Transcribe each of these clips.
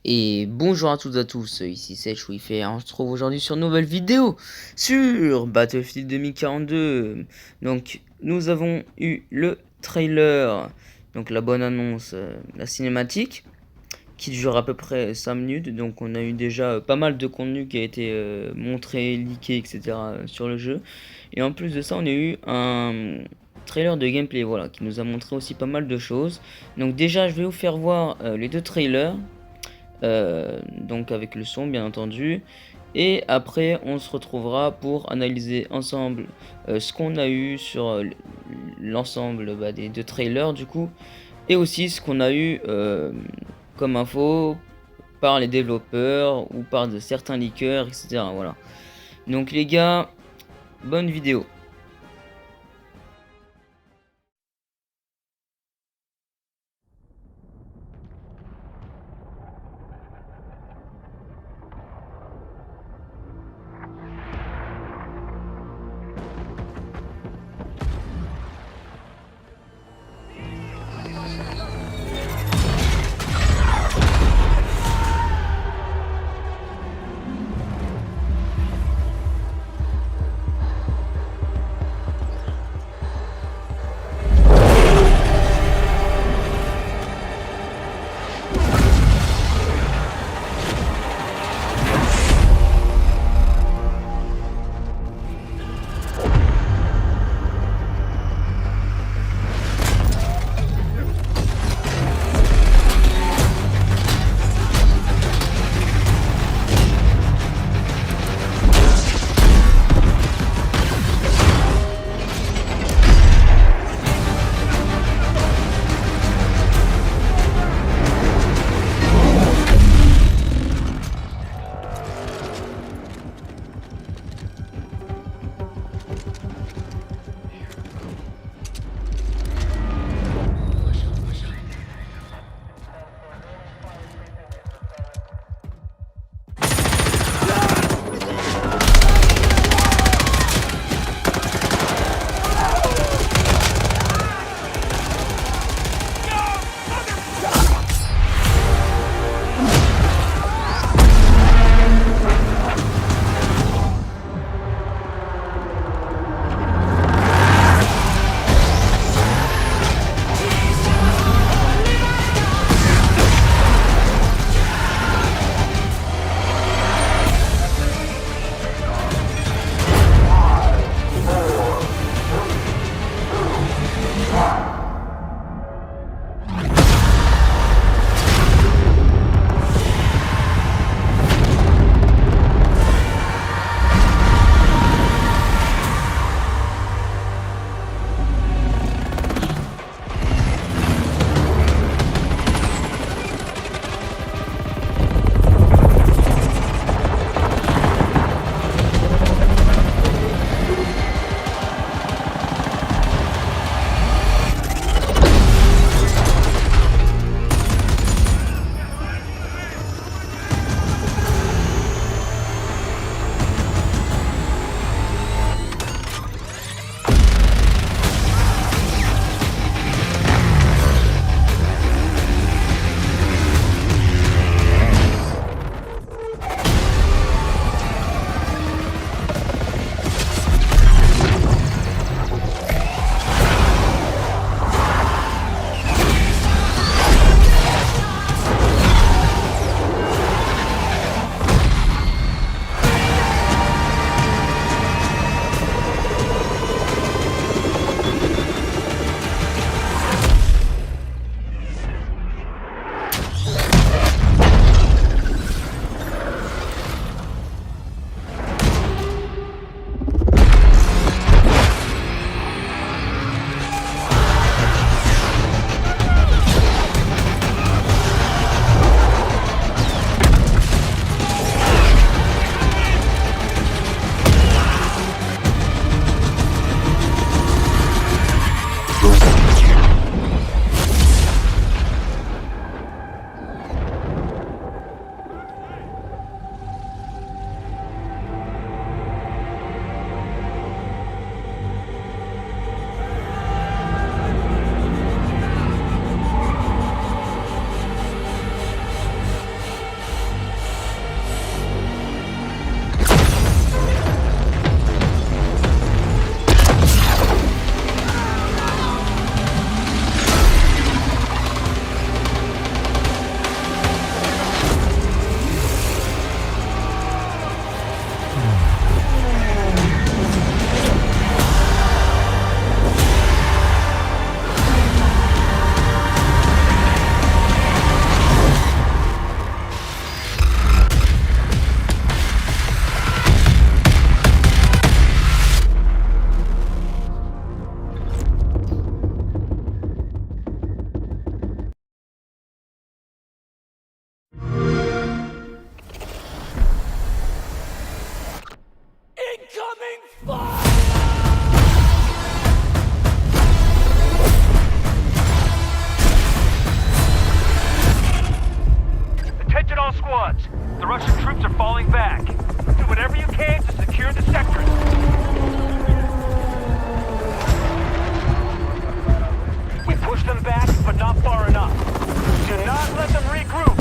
Et bonjour à toutes et à tous, ici c'est Chouif et on se retrouve aujourd'hui sur une nouvelle vidéo sur Battlefield 2042. Donc nous avons eu le trailer, donc la bonne annonce, la cinématique, qui dure à peu près 5 minutes. Donc on a eu déjà pas mal de contenu qui a été montré, leaké, etc. Sur le jeu. Et en plus de ça on a eu un trailer de gameplay, voilà, qui nous a montré aussi pas mal de choses. Donc déjà je vais vous faire voir les deux trailers. Donc avec le son bien entendu. Et après on se retrouvera pour analyser ensemble ce qu'on a eu sur l'ensemble des deux trailers du coup. Et aussi ce qu'on a eu comme info par les développeurs ou par de certains leakers, etc. Voilà. Donc les gars, bonne vidéo. squads. The Russian troops are falling back. Do whatever you can to secure the sectors. We push them back, but not far enough. Do not let them regroup.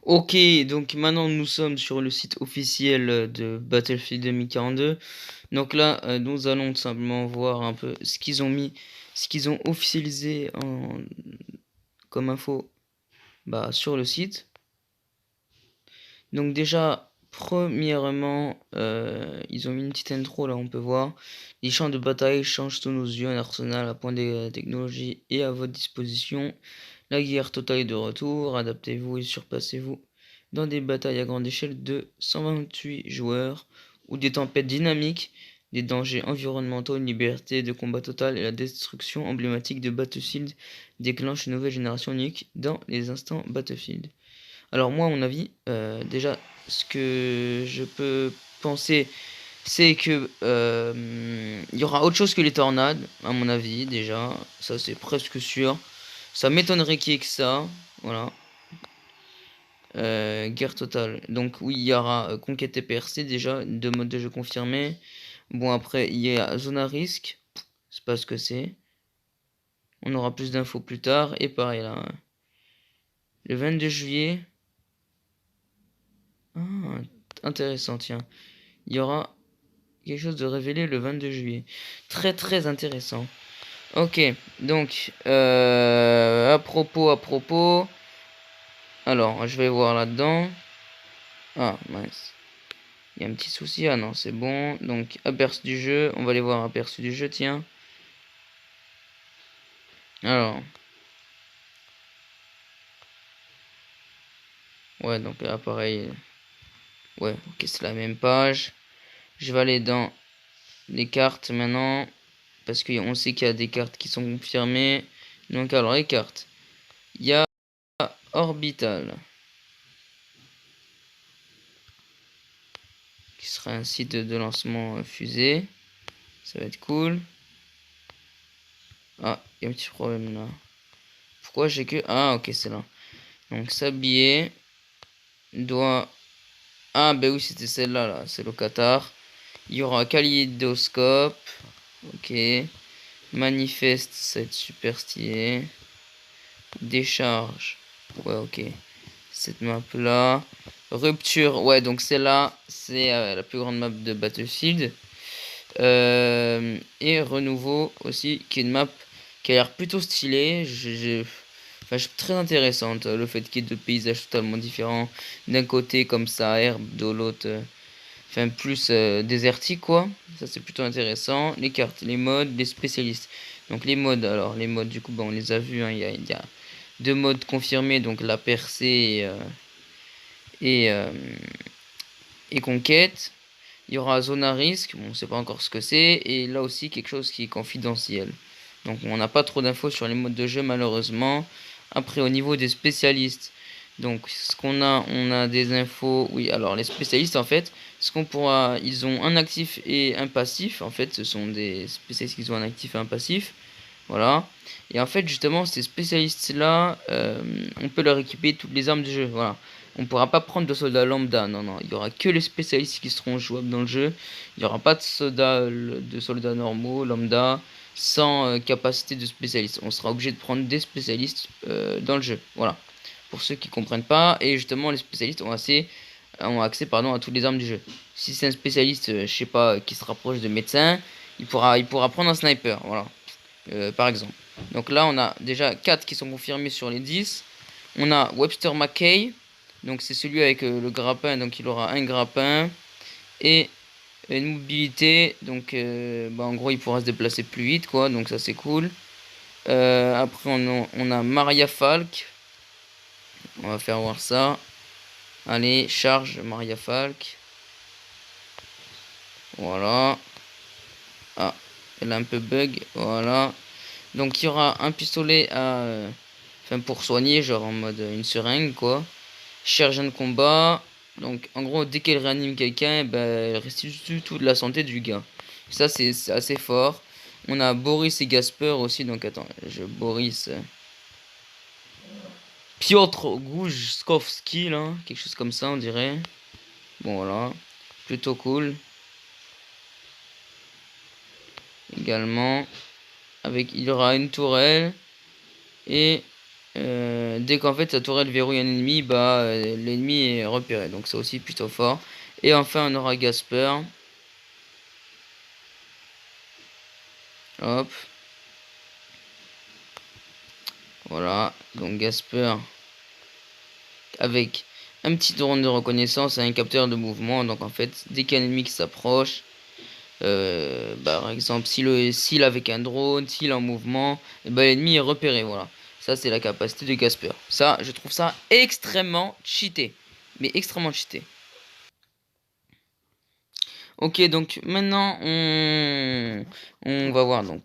Ok, donc maintenant nous sommes sur le site officiel de Battlefield 2042. Donc là, nous allons tout simplement voir un peu ce qu'ils ont mis, ce qu'ils ont officialisé comme info sur le site. Donc déjà, premièrement, ils ont mis une petite intro, là on peut voir. Les champs de bataille changent sous nos yeux, un arsenal à point de technologie et à votre disposition. La guerre totale est de retour, adaptez-vous et surpassez-vous dans des batailles à grande échelle de 128 joueurs ou des tempêtes dynamiques, des dangers environnementaux, une liberté de combat totale et la destruction emblématique de Battlefield déclenche une nouvelle génération unique dans les instants Battlefield. Alors moi, à mon avis, déjà, ce que je peux penser, c'est que il y aura autre chose que les tornades, à mon avis, déjà. Ça, c'est presque sûr. Ça m'étonnerait qu'il y ait que ça. Voilà. Guerre totale. Donc oui, il y aura conquête et PRC, déjà, 2 modes de jeu confirmés. Bon, après, il y a zone à risque. C'est pas ce que c'est. On aura plus d'infos plus tard. Et pareil, là. Le 22 juillet... Ah, intéressant, tiens. Il y aura quelque chose de révélé le 22 juillet. Très très intéressant. Ok, donc, à propos. Alors, je vais voir là-dedans. Ah, mince. Il y a un petit souci. Ah non, c'est bon. Donc, aperçu du jeu. On va aller voir aperçu du jeu, tiens. Alors. Ouais, donc là, pareil. Ouais, ok, c'est la même page. Je vais aller dans les cartes maintenant. Parce qu'on sait qu'il y a des cartes qui sont confirmées. Donc, alors, les cartes. Il y a Orbital. Qui sera un site de lancement fusée. Ça va être cool. Ah, il y a un petit problème là. Pourquoi j'ai que... Ah, ok, c'est là. Donc, s'habiller doit... Ah, ben oui, c'était celle-là, là. C'est le Qatar. Il y aura kaléidoscope. Ok. Manifeste, ça va être super stylé. Décharge. Ouais, ok. Cette map là. Rupture. Ouais, donc celle-là, c'est la plus grande map de Battlefield. Et renouveau aussi, qui est une map qui a l'air plutôt stylée. Enfin, très intéressante. Le fait qu'il y ait deux paysages totalement différents. D'un côté, comme ça, herbe, de l'autre. Enfin, plus désertique, quoi. Ça, c'est plutôt intéressant. Les cartes, les modes, les spécialistes. Donc, les modes, alors, les modes, du coup, bah, on les a vus. Hein, il y a deux modes confirmés, donc la percée et, euh, et conquête. Il y aura zone à risque, bon, on sait pas encore ce que c'est, et là aussi quelque chose qui est confidentiel. Donc on n'a pas trop d'infos sur les modes de jeu malheureusement. Après au niveau des spécialistes, donc ce qu'on a, on a des infos. Oui, alors les spécialistes en fait, ce qu'on pourra, ils ont un actif et un passif. En fait, ce sont des spécialistes qui ont un actif et un passif. Voilà. Et en fait, justement, ces spécialistes-là, on peut leur équiper toutes les armes du jeu. Voilà. On pourra pas prendre de soldats lambda. Non, non. Il y aura que les spécialistes qui seront jouables dans le jeu. Il n'y aura pas de soldats normaux, lambda, sans capacité de spécialiste. On sera obligé de prendre des spécialistes dans le jeu. Voilà. Pour ceux qui comprennent pas. Et justement, les spécialistes ont accès pardon, à toutes les armes du jeu. Si c'est un spécialiste, je sais pas, qui se rapproche de médecin, il pourra prendre un sniper. Voilà. Par exemple. Donc là, on a déjà 4 qui sont confirmés sur les 10. On a Webster McKay. Donc c'est celui avec le grappin. Donc il aura un grappin. Et une mobilité. Donc bah, en gros, il pourra se déplacer plus vite. Quoi. Donc ça, c'est cool. Après, on a Maria Falk. On va faire voir ça. Allez, charge Maria Falk. Voilà. Ah, elle a un peu bug. Voilà. Donc il y aura un pistolet à... Enfin pour soigner, genre en mode une seringue quoi. Chirurgien de combat. Donc en gros dès qu'elle réanime quelqu'un, eh ben, elle restitue toute la santé du gars. Ça c'est assez fort. On a Boris et Gasper aussi. Donc attends, Boris... Piotr Gouskowski là. Quelque chose comme ça on dirait. Bon voilà. Plutôt cool. Également. Avec, il y aura une tourelle. Et dès qu'en fait sa tourelle verrouille un ennemi, bah l'ennemi est repéré. Donc c'est aussi plutôt fort. Et enfin on aura Gasper. Hop. Voilà. Donc Gasper avec un petit drone de reconnaissance et un capteur de mouvement. Donc en fait dès qu'il y a un ennemi qui s'approche, par exemple s'il avec un drone, s'il est en mouvement, et bah, l'ennemi est repéré. Voilà. Ça c'est la capacité de Gasper. Ça je trouve ça extrêmement cheaté. Mais extrêmement cheaté. Ok, donc maintenant on va voir. Donc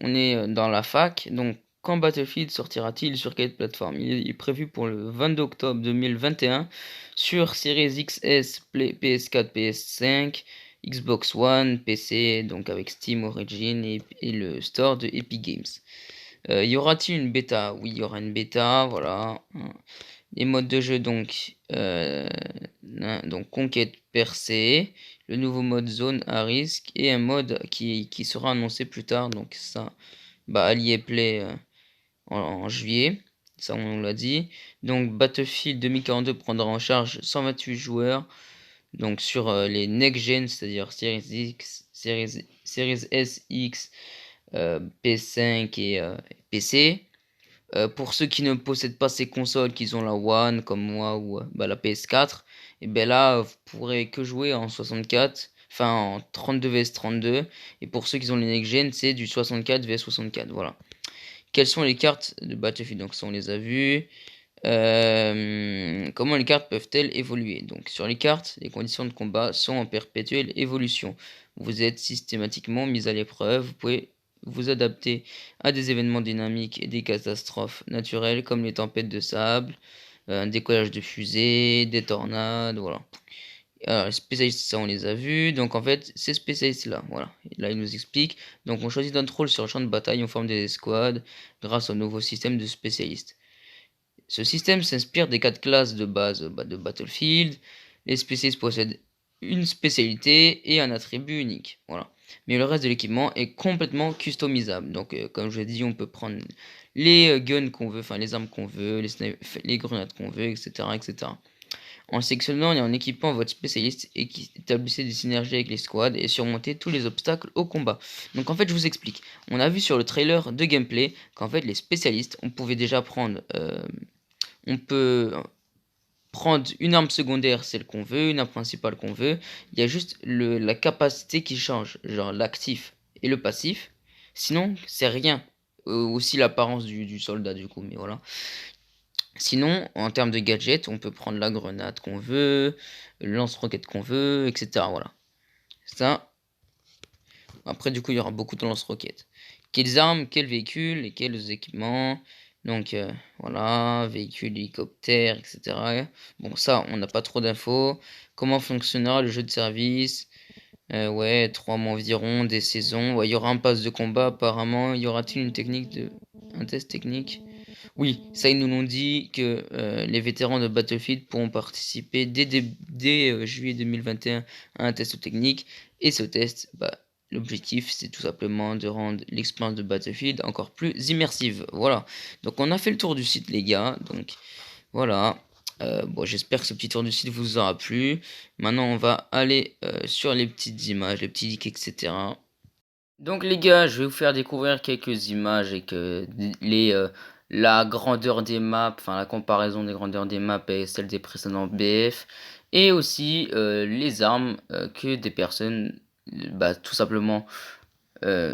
on est dans la fac. Donc quand Battlefield sortira-t-il sur quelle plateforme? Il est prévu pour le 22 octobre 2021 sur Series XS, PS4, PS5, Xbox One, PC, donc avec Steam Origin et le store de Epic Games. Y aura-t-il une bêta? Oui, il y aura une bêta, voilà. Les modes de jeu donc conquête percée, le nouveau mode zone à risque et un mode qui sera annoncé plus tard. Donc ça, bah Allié Play en juillet, ça on l'a dit. Donc Battlefield 2042 prendra en charge 128 joueurs. Donc sur les next gen, c'est-à-dire Series X, Series S, X, P5 et PC. Pour ceux qui ne possèdent pas ces consoles, qui ont la One comme moi ou bah, la PS4, et ben là vous pourrez que jouer en 64, enfin en 32 vs 32. Et pour ceux qui ont les next gen, c'est du 64 vs 64. Voilà. Quelles sont les cartes de Battlefield? Donc ça on les a vues. Comment les cartes peuvent-elles évoluer? Donc sur les cartes, les conditions de combat sont en perpétuelle évolution. Vous êtes systématiquement mis à l'épreuve. Vous pouvez vous adapter à des événements dynamiques et des catastrophes naturelles comme les tempêtes de sable, un décollage de fusées, des tornades, voilà. Alors, les spécialistes, ça on les a vus. Donc en fait, ces spécialistes-là, voilà. Et là, ils nous expliquent. Donc on choisit notre rôle sur le champ de bataille, on forme des escouades grâce au nouveau système de spécialistes. Ce système s'inspire des 4 classes de base de Battlefield. Les spécialistes possèdent une spécialité et un attribut unique. Voilà. Mais le reste de l'équipement est complètement customisable. Donc, comme je l'ai dit, on peut prendre les guns qu'on veut, enfin les armes qu'on veut, les grenades qu'on veut, etc., etc. En sélectionnant et en équipant votre spécialiste, établissez des synergies avec les squads et surmontez tous les obstacles au combat. Donc en fait, je vous explique. On a vu sur le trailer de gameplay qu'en fait, les spécialistes, on pouvait déjà prendre... on peut prendre une arme secondaire, celle qu'on veut, une arme principale qu'on veut. Il y a juste la capacité qui change, genre l'actif et le passif. Sinon, c'est rien. Aussi l'apparence du soldat du coup, mais voilà. Sinon, en termes de gadgets, on peut prendre la grenade qu'on veut, le lance-roquette qu'on veut, etc. Voilà. Ça. Après, du coup, il y aura beaucoup de lance-roquettes. Quelles armes, quels véhicules et quels équipements. Donc, voilà, véhicules, hélicoptères, etc. Bon, ça, on n'a pas trop d'infos. Comment fonctionnera le jeu de service? Ouais, 3 mois environ, des saisons. Ouais, il y aura un pass de combat, apparemment. Y aura-t-il un test technique? Oui, ça ils nous l'ont dit que les vétérans de Battlefield pourront participer dès juillet 2021 à un test technique. Et ce test, l'objectif c'est tout simplement de rendre l'expérience de Battlefield encore plus immersive. Voilà, donc on a fait le tour du site les gars, donc voilà. Bon, j'espère que ce petit tour du site vous aura plu. Maintenant on va aller sur les petites images, les petits leaks, etc. Donc les gars, je vais vous faire découvrir quelques images avec la grandeur des maps, enfin la comparaison des grandeurs des maps et celle des précédents BF, et aussi les armes que des personnes, tout simplement,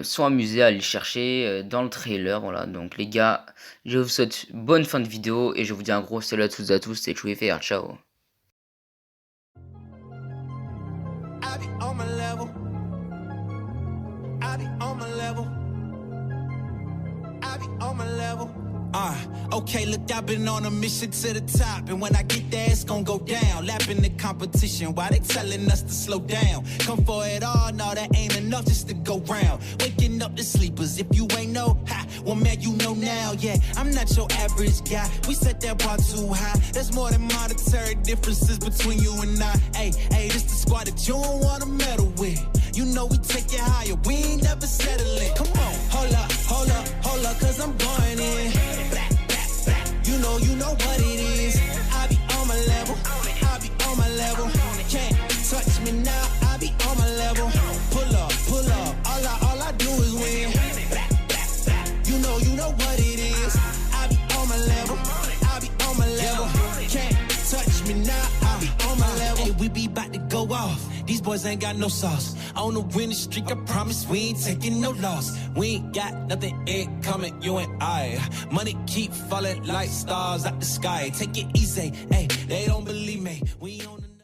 sont amusées à aller chercher dans le trailer. Voilà, donc les gars, je vous souhaite bonne fin de vidéo et je vous dis un gros salut à toutes et à tous, c'est ChouFR, ciao. I be on my level. I be on my level. I be on my level. Okay, look, I've been on a mission to the top, and when I get there, it's gonna go down. Lapping the competition, why they telling us to slow down? Come for it all, no, that ain't enough just to go round. Waking up the sleepers, if you ain't know, well, man, you know now, yeah. I'm not your average guy, we set that bar too high. There's more than monetary differences between you and I. Hey, this the squad that you don't wanna meddle with. You know we take it higher, we ain't never settling. Come on, hold up, cause I'm going in. You know what it is. I be on my level, I be on my level. Can't touch me now, I be on my level. Pull up, all I do is win. You know what it is. I be on my level, I be on my level. Can't touch me now, I be on my level. Hey, we be about to go off. These boys ain't got no sauce. On the winning streak, I promise we ain't taking no loss. We ain't got nothing coming, you and I. Money keep falling like stars out the sky. Take it easy, hey, they don't believe me. We on